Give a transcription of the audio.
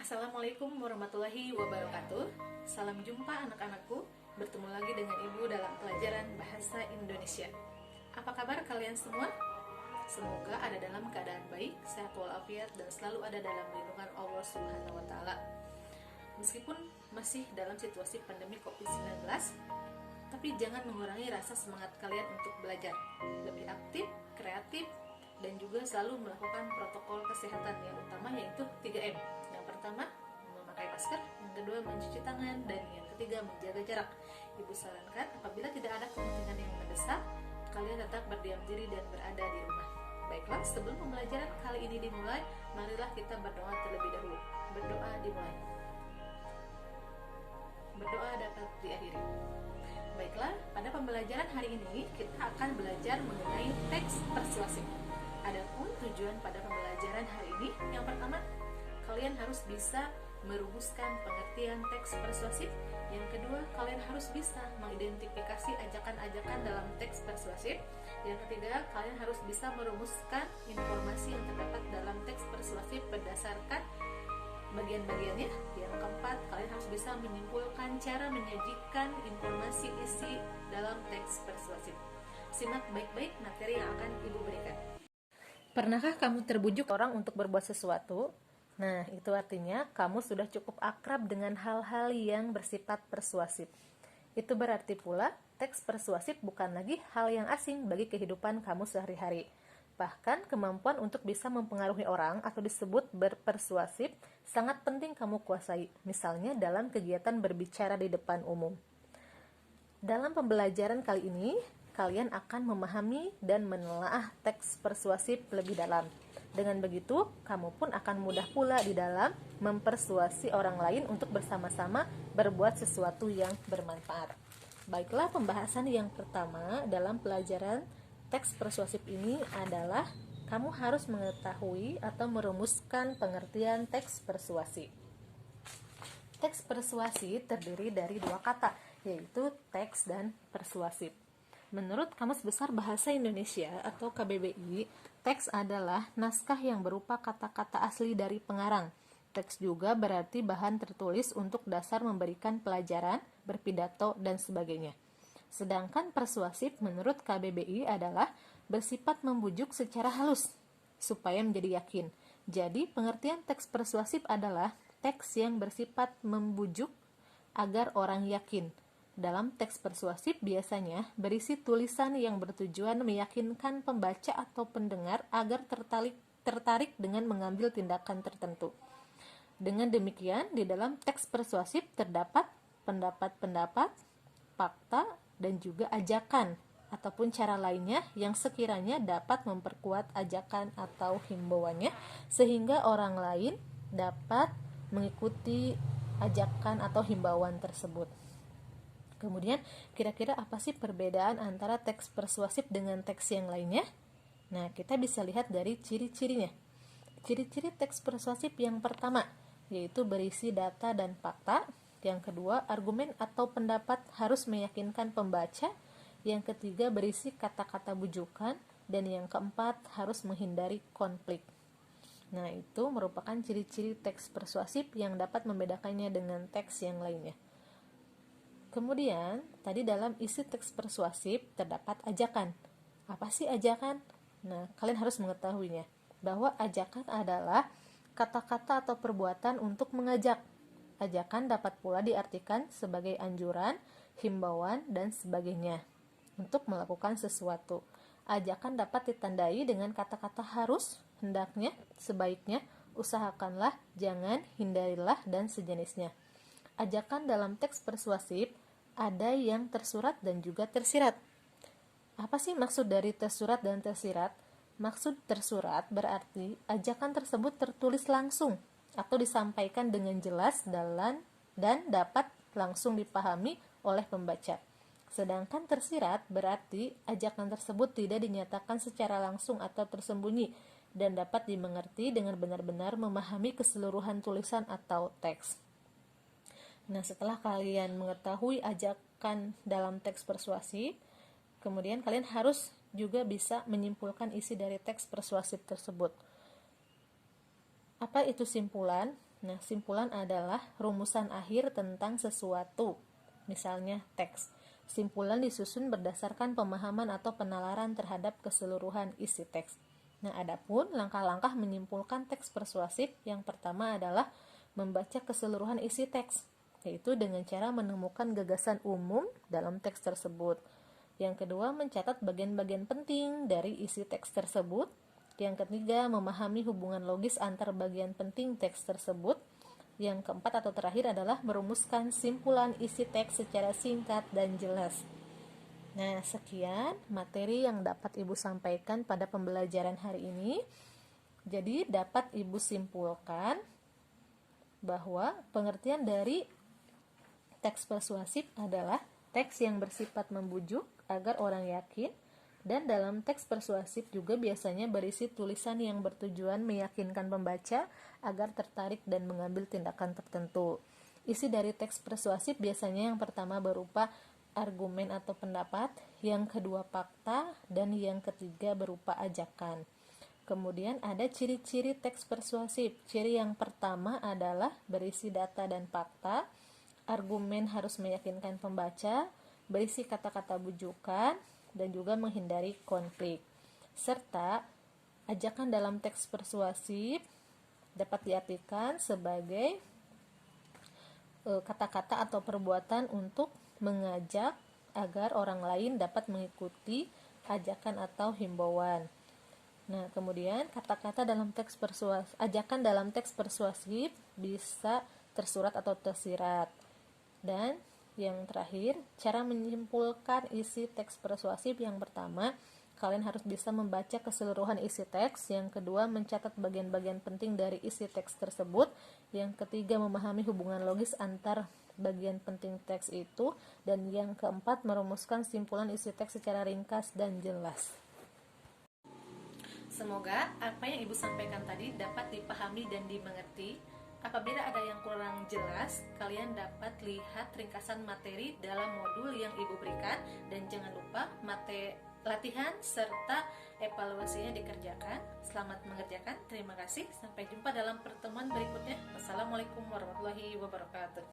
Assalamualaikum warahmatullahi wabarakatuh. Salam jumpa anak-anakku. Bertemu lagi dengan Ibu dalam pelajaran Bahasa Indonesia. Apa kabar kalian semua? Semoga ada dalam keadaan baik, sehat walafiat, dan selalu ada dalam lindungan Allah Subhanahu wa Ta'ala. Meskipun masih dalam situasi pandemi COVID-19, tapi jangan mengurangi rasa semangat kalian untuk belajar. Lebih aktif, kreatif, dan juga selalu melakukan protokol kesehatan yang utama, yaitu 3M. Yang pertama, memakai masker, yang kedua mencuci tangan, dan yang ketiga menjaga jarak. Ibu sarankan apabila tidak ada kepentingan yang mendesak, kalian tetap berdiam diri dan berada di rumah. Baiklah, sebelum pembelajaran kali ini dimulai, marilah kita berdoa terlebih dahulu. Berdoa dimulai. Berdoa dapat diakhiri. Baiklah, pada pembelajaran hari ini kita akan belajar mengenai teks persuasif. Adapun tujuan pada pembelajaran hari ini, yang pertama, kalian harus bisa merumuskan pengertian teks persuasif. Yang kedua, kalian harus bisa mengidentifikasi ajakan-ajakan dalam teks persuasif. Yang ketiga, kalian harus bisa merumuskan informasi yang terdapat dalam teks persuasif berdasarkan bagian-bagiannya. Yang keempat, kalian harus bisa menyimpulkan cara menyajikan informasi isi dalam teks persuasif. Simak baik-baik materi yang akan Ibu berikan. Pernahkah kamu terbujuk orang untuk berbuat sesuatu? Nah, itu artinya kamu sudah cukup akrab dengan hal-hal yang bersifat persuasif. Itu berarti pula, teks persuasif bukan lagi hal yang asing bagi kehidupan kamu sehari-hari. Bahkan, kemampuan untuk bisa mempengaruhi orang atau disebut berpersuasif sangat penting kamu kuasai, misalnya dalam kegiatan berbicara di depan umum. Dalam pembelajaran kali ini, kalian akan memahami dan menelaah teks persuasif lebih dalam. Dengan begitu, kamu pun akan mudah pula di dalam mempersuasi orang lain untuk bersama-sama berbuat sesuatu yang bermanfaat. Baiklah, pembahasan yang pertama dalam pelajaran teks persuasif ini adalah kamu harus mengetahui atau merumuskan pengertian teks persuasi. Teks persuasi terdiri dari dua kata, yaitu teks dan persuasif. Menurut Kamus Besar Bahasa Indonesia atau KBBI, teks adalah naskah yang berupa kata-kata asli dari pengarang. Teks juga berarti bahan tertulis untuk dasar memberikan pelajaran, berpidato, dan sebagainya. Sedangkan persuasif menurut KBBI adalah bersifat membujuk secara halus, supaya menjadi yakin. Jadi, pengertian teks persuasif adalah teks yang bersifat membujuk agar orang yakin. Dalam teks persuasif biasanya berisi tulisan yang bertujuan meyakinkan pembaca atau pendengar agar tertarik dengan mengambil tindakan tertentu. Dengan demikian, di dalam teks persuasif terdapat pendapat-pendapat, fakta, dan juga ajakan ataupun cara lainnya yang sekiranya dapat memperkuat ajakan atau himbauannya sehingga orang lain dapat mengikuti ajakan atau himbauan tersebut. Kemudian, kira-kira apa sih perbedaan antara teks persuasif dengan teks yang lainnya? Nah, kita bisa lihat dari ciri-cirinya. Ciri-ciri teks persuasif yang pertama, yaitu berisi data dan fakta. Yang kedua, argumen atau pendapat harus meyakinkan pembaca. Yang ketiga, berisi kata-kata bujukan. Dan yang keempat, harus menghindari konflik. Nah, itu merupakan ciri-ciri teks persuasif yang dapat membedakannya dengan teks yang lainnya. Kemudian, tadi dalam isi teks persuasif terdapat ajakan. Apa sih ajakan? Nah, kalian harus mengetahuinya, bahwa ajakan adalah kata-kata atau perbuatan untuk mengajak. Ajakan dapat pula diartikan sebagai anjuran, himbauan, dan sebagainya untuk melakukan sesuatu. Ajakan dapat ditandai dengan kata-kata harus, hendaknya, sebaiknya, usahakanlah, jangan, hindarilah, dan sejenisnya. Ajakan dalam teks persuasif ada yang tersurat dan juga tersirat. Apa sih maksud dari tersurat dan tersirat? Maksud tersurat berarti ajakan tersebut tertulis langsung atau disampaikan dengan jelas dan dapat langsung dipahami oleh pembaca. Sedangkan tersirat berarti ajakan tersebut tidak dinyatakan secara langsung atau tersembunyi dan dapat dimengerti dengan benar-benar memahami keseluruhan tulisan atau teks. Nah, setelah kalian mengetahui ajakan dalam teks persuasif, kemudian kalian harus juga bisa menyimpulkan isi dari teks persuasif tersebut. Apa itu simpulan? Nah, simpulan adalah rumusan akhir tentang sesuatu, misalnya teks. Simpulan disusun berdasarkan pemahaman atau penalaran terhadap keseluruhan isi teks. Nah, adapun langkah-langkah menyimpulkan teks persuasif, yang pertama adalah membaca keseluruhan isi teks, yaitu dengan cara menemukan gagasan umum dalam teks tersebut. Yang kedua, mencatat bagian-bagian penting dari isi teks tersebut. Yang ketiga, memahami hubungan logis antar bagian penting teks tersebut. Yang keempat atau terakhir adalah merumuskan simpulan isi teks secara singkat dan jelas. Nah, sekian materi yang dapat Ibu sampaikan pada pembelajaran hari ini. Jadi, dapat Ibu simpulkan bahwa pengertian dari teks persuasif adalah teks yang bersifat membujuk agar orang yakin, dan dalam teks persuasif juga biasanya berisi tulisan yang bertujuan meyakinkan pembaca agar tertarik dan mengambil tindakan tertentu. Isi dari teks persuasif biasanya yang pertama berupa argumen atau pendapat, yang kedua fakta, dan yang ketiga berupa ajakan. Kemudian ada ciri-ciri teks persuasif. Ciri yang pertama adalah berisi data dan fakta, argumen harus meyakinkan pembaca, berisi kata-kata bujukan, dan juga menghindari konflik. Serta ajakan dalam teks persuasif dapat diartikan sebagai kata-kata atau perbuatan untuk mengajak agar orang lain dapat mengikuti ajakan atau himbauan. Nah, kemudian kata-kata dalam teks persuasif, ajakan dalam teks persuasif bisa tersurat atau tersirat. Dan yang terakhir, cara menyimpulkan isi teks persuasif. Yang pertama, kalian harus bisa membaca keseluruhan isi teks. Yang kedua, mencatat bagian-bagian penting dari isi teks tersebut. Yang ketiga, memahami hubungan logis antar bagian penting teks itu. Dan yang keempat, merumuskan simpulan isi teks secara ringkas dan jelas. Semoga apa yang Ibu sampaikan tadi dapat dipahami dan dimengerti. Apabila ada yang kurang jelas, kalian dapat lihat ringkasan materi dalam modul yang Ibu berikan, dan jangan lupa latihan serta evaluasinya dikerjakan. Selamat mengerjakan. Terima kasih. Sampai jumpa dalam pertemuan berikutnya. Wassalamualaikum warahmatullahi wabarakatuh.